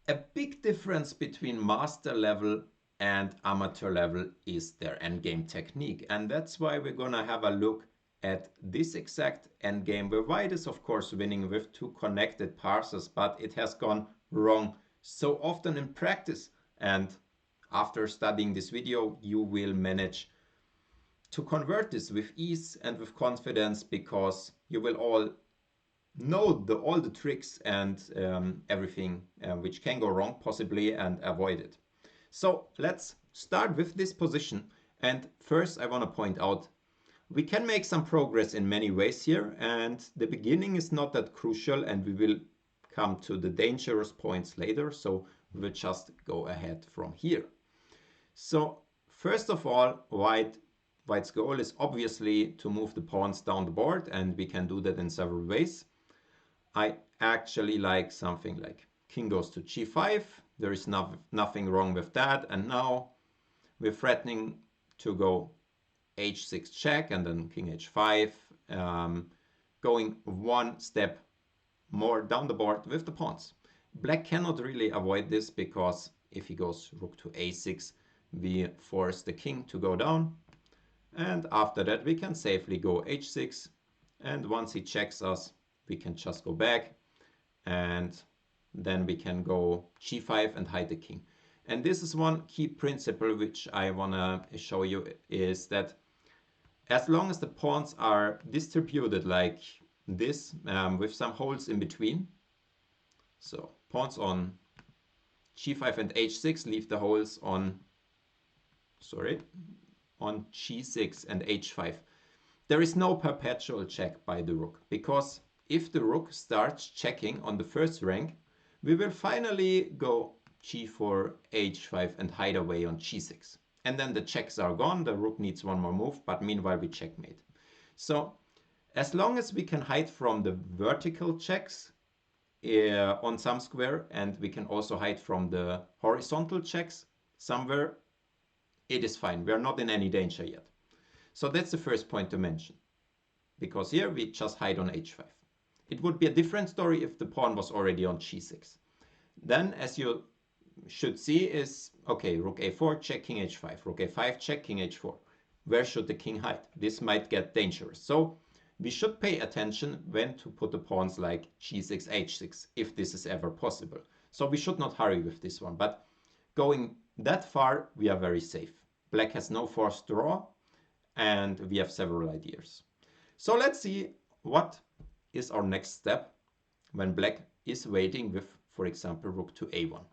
A big difference between master level and amateur level is their endgame technique, and that's why we're gonna have a look at this exact endgame where white is of course winning with two connected parsers, but it has gone wrong so often in practice, and after studying this video you will manage to convert this with ease and with confidence, because you will all know all the tricks and everything which can go wrong possibly, and avoid it. So let's start with this position. And first I want to point out we can make some progress in many ways here, and the beginning is not that crucial, and we will come to the dangerous points later, so we will just go ahead from here. So first of all, white's goal is obviously to move the pawns down the board, and we can do that in several ways. I actually like something like king goes to g5. There is nothing wrong with that. And now we're threatening to go h6 check and then king h5, going one step more down the board with the pawns. Black cannot really avoid this, because if he goes rook to a6, we force the king to go down. And after that we can safely go h6, and once he checks us, we can just go back, and then we can go g5 and hide the king. And this is one key principle which I want to show you, is that as long as the pawns are distributed like this, with some holes in between, so pawns on g5 and h6 leave the holes on g6 and h5, there is no perpetual check by the rook, because if the rook starts checking on the first rank, we will finally go g4, h5 and hide away on g6. And then the checks are gone, the rook needs one more move, but meanwhile we checkmate. So as long as we can hide from the vertical checks on some square, and we can also hide from the horizontal checks somewhere, it is fine. We are not in any danger yet. So that's the first point to mention, because here we just hide on h5. It would be a different story if the pawn was already on g6. Then, as you should see, is okay, rook a4 check king h5, rook a5 check king h4. Where should the king hide? This might get dangerous. So we should pay attention when to put the pawns like g6, h6, if this is ever possible. So we should not hurry with this one, but going that far we are very safe. Black has no forced draw, and we have several ideas. So let's see what is our next step when black is waiting with, for example, rook to a1.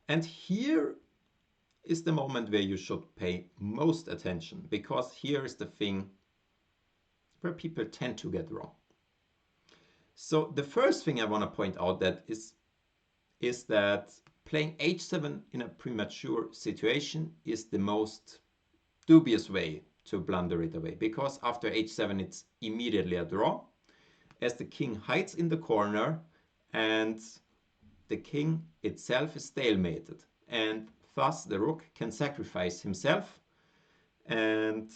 And here is the moment where you should pay most attention, because here is the thing where people tend to get wrong. So the first thing I want to point out that is that playing h7 in a premature situation is the most dubious way to blunder it away, because after h7 it's immediately a draw, as the king hides in the corner and the king itself is stalemated, and thus the rook can sacrifice himself and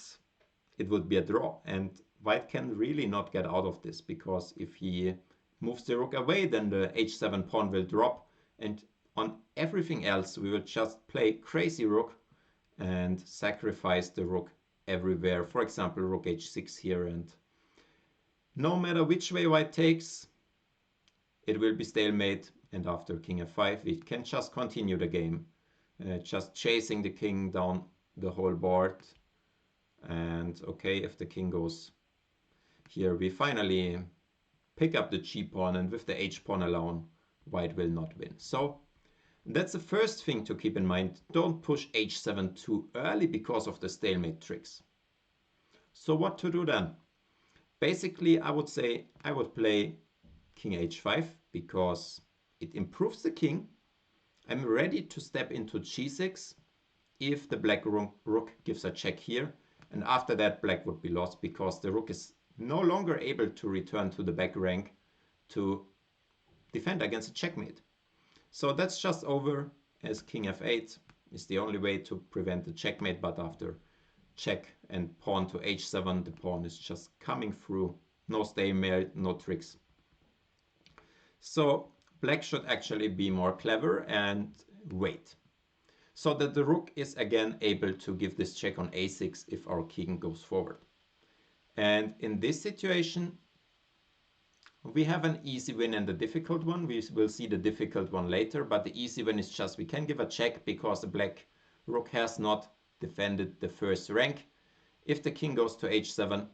it would be a draw. And white can really not get out of this, because if he moves the rook away, then the h7 pawn will drop, and on everything else we will just play crazy rook and sacrifice the rook everywhere. For example, rook h6 here, and no matter which way white takes, it will be stalemate, and after king f5 we can just continue the game, just chasing the king down the whole board. And okay, if the king goes here, we finally pick up the g pawn, and with the h pawn alone white will not win. So that's the first thing to keep in mind. Don't push h7 too early because of the stalemate tricks. So what to do then? Basically, I would say I would play king h5 because it improves the king. I'm ready to step into g6 if the black rook gives a check here, and after that black would be lost, because the rook is no longer able to return to the back rank to defend against a checkmate. So that's just over, as king f8 is the only way to prevent the checkmate, but after check and pawn to h7, the pawn is just coming through. No stalemate, no tricks. So Black should actually be more clever and wait, so that the rook is again able to give this check on a6 if our king goes forward. And in this situation, we have an easy win and a difficult one. We will see the difficult one later, but the easy win is just we can give a check because the black rook has not defended the first rank. If the king goes to h7,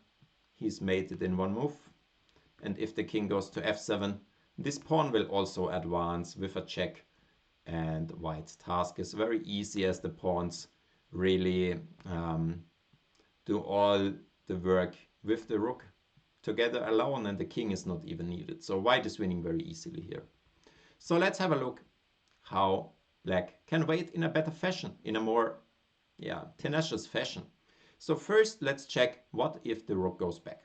he's mated in one move. And if the king goes to f7, this pawn will also advance with a check. And white's task is very easy as the pawns really do all the work with the rook together alone, and the king is not even needed. So white is winning very easily here. So let's have a look how black can wait in a better fashion, in a more tenacious fashion. So first let's check what if the rook goes back.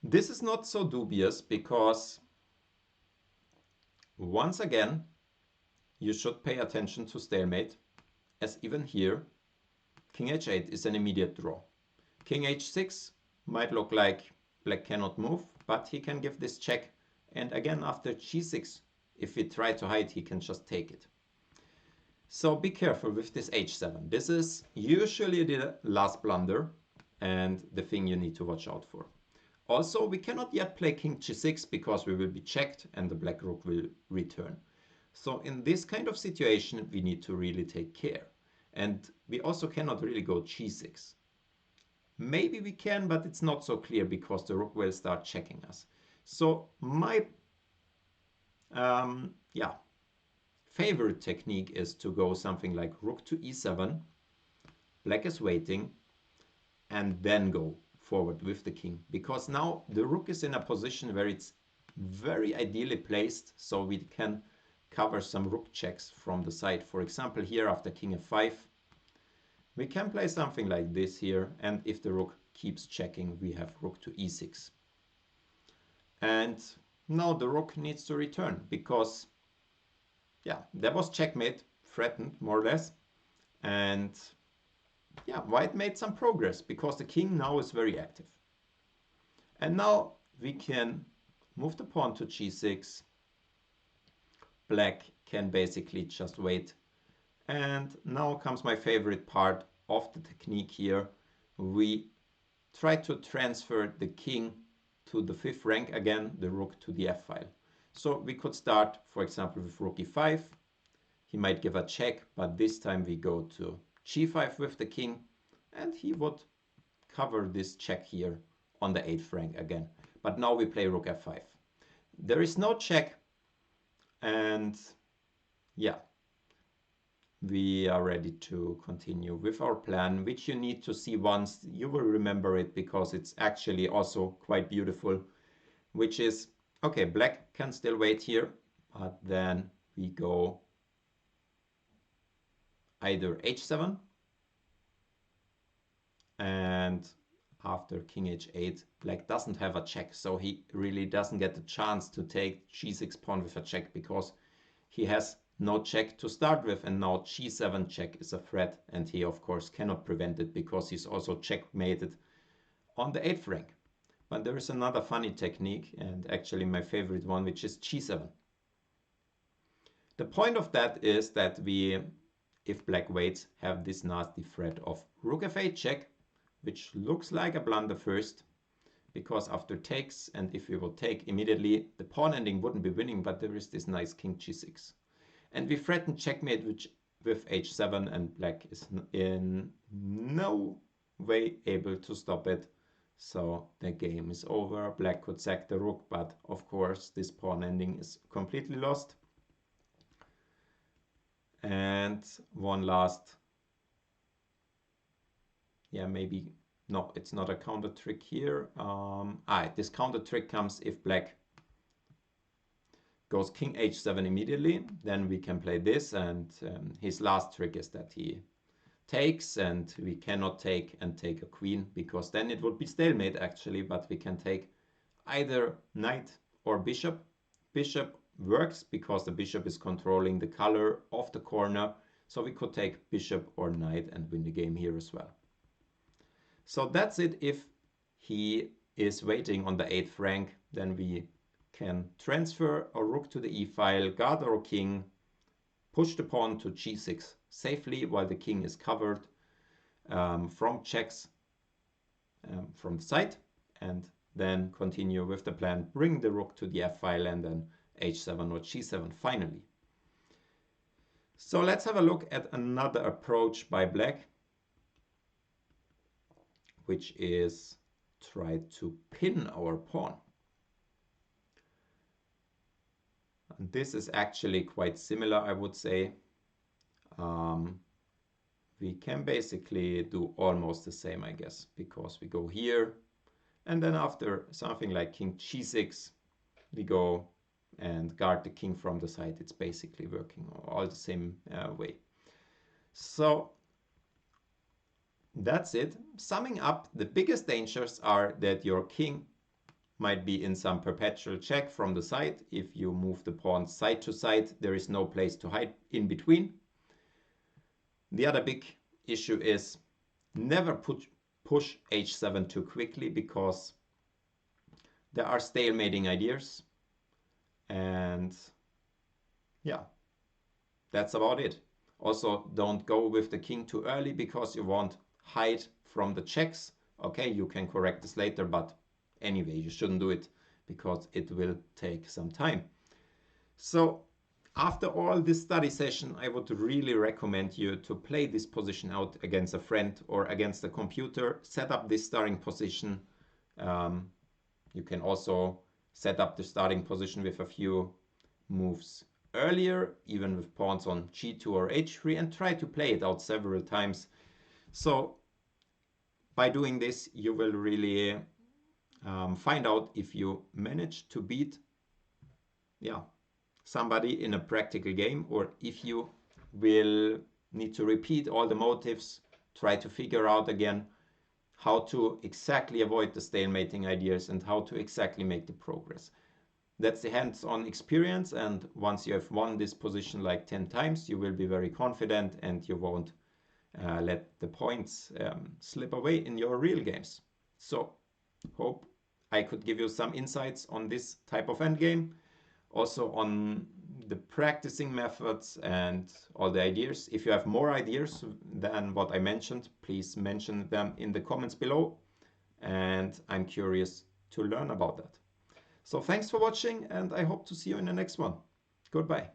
This is not so dubious because once again you should pay attention to stalemate, as even here king h8 is an immediate draw. King h6 might look like black cannot move, but he can give this check, and again after g6, if we try to hide, he can just take it. So be careful with this h7. This is usually the last blunder and the thing you need to watch out for. Also, we cannot yet play king g6 because we will be checked and the black rook will return. So in this kind of situation, we need to really take care. And we also cannot really go g6. Maybe we can, but it's not so clear because the rook will start checking us. So my favorite technique is to go something like rook to e7, black is waiting, and then go forward with the king. Because now the rook is in a position where it's very ideally placed, so we can cover some rook checks from the side. For example, here after king f5, we can play something like this here, and if the rook keeps checking, we have rook to e6. And now the rook needs to return because, there was checkmate, threatened more or less. And white made some progress because the king now is very active. And now we can move the pawn to g6. Black can basically just wait. And now comes my favorite part of the technique here. We try to transfer the king to the 5th rank again, the rook to the f file. So we could start, for example, with rook e5. He might give a check, but this time we go to g5 with the king, and he would cover this check here on the 8th rank again. But now we play rook f5. There is no check, and we are ready to continue with our plan, which you need to see once. You will remember it because it's actually also quite beautiful, which is, okay, black can still wait here, but then we go either h7, and after king h8, black doesn't have a check, so he really doesn't get the chance to take g6 pawn with a check because he has no check to start with, and now g7 check is a threat, and he of course cannot prevent it because he's also checkmated on the 8th rank. But there is another funny technique, and actually my favorite one, which is g7. The point of that is that we, if black waits, have this nasty threat of rook f8 check, which looks like a blunder first, because after takes, and if we will take immediately, the pawn ending wouldn't be winning, but there is this nice king g6. And we threaten checkmate with h7, and black is in no way able to stop it. So the game is over. Black could sack the rook, but of course this pawn ending is completely lost. And one last, maybe, no, it's not a counter trick here. This counter trick comes if black goes king h7 immediately, then we can play this, and his last trick is that he takes, and we cannot take and take a queen, because then it would be stalemate actually, but we can take either knight or bishop. Bishop works because the bishop is controlling the color of the corner, so we could take bishop or knight and win the game here as well. So that's it. If he is waiting on the 8th rank, then we can transfer a rook to the e-file, guard our king, push the pawn to g6 safely while the king is covered from checks from the side, and then continue with the plan, bring the rook to the f-file and then h7 or g7 finally. So let's have a look at another approach by black, which is try to pin our pawn. And this is actually quite similar, I would say. We can basically do almost the same, I guess, because we go here, and then after something like king g6, we go and guard the king from the side. It's basically working all the same way. So that's it. Summing up, the biggest dangers are that your king might be in some perpetual check from the side. If you move the pawn side to side, there is no place to hide in between. The other big issue is never push h7 too quickly, because there are stalemating ideas. And yeah, that's about it. Also, don't go with the king too early, because you won't hide from the checks. Okay, you can correct this later, but anyway, you shouldn't do it because it will take some time. So after all this study session, I would really recommend you to play this position out against a friend or against a computer. Set up this starting position. You can also set up the starting position with a few moves earlier, even with pawns on g2 or h3, and try to play it out several times. So by doing this, you will really find out if you manage to beat somebody in a practical game, or if you will need to repeat all the motives, try to figure out again how to exactly avoid the stalemating ideas and how to exactly make the progress. That's the hands-on experience, and once you have won this position like 10 times, you will be very confident and you won't let the points slip away in your real games. So hope I could give you some insights on this type of endgame, also on the practicing methods and all the ideas. If you have more ideas than what I mentioned, please mention them in the comments below, and I'm curious to learn about that. So thanks for watching, and I hope to see you in the next one. Goodbye.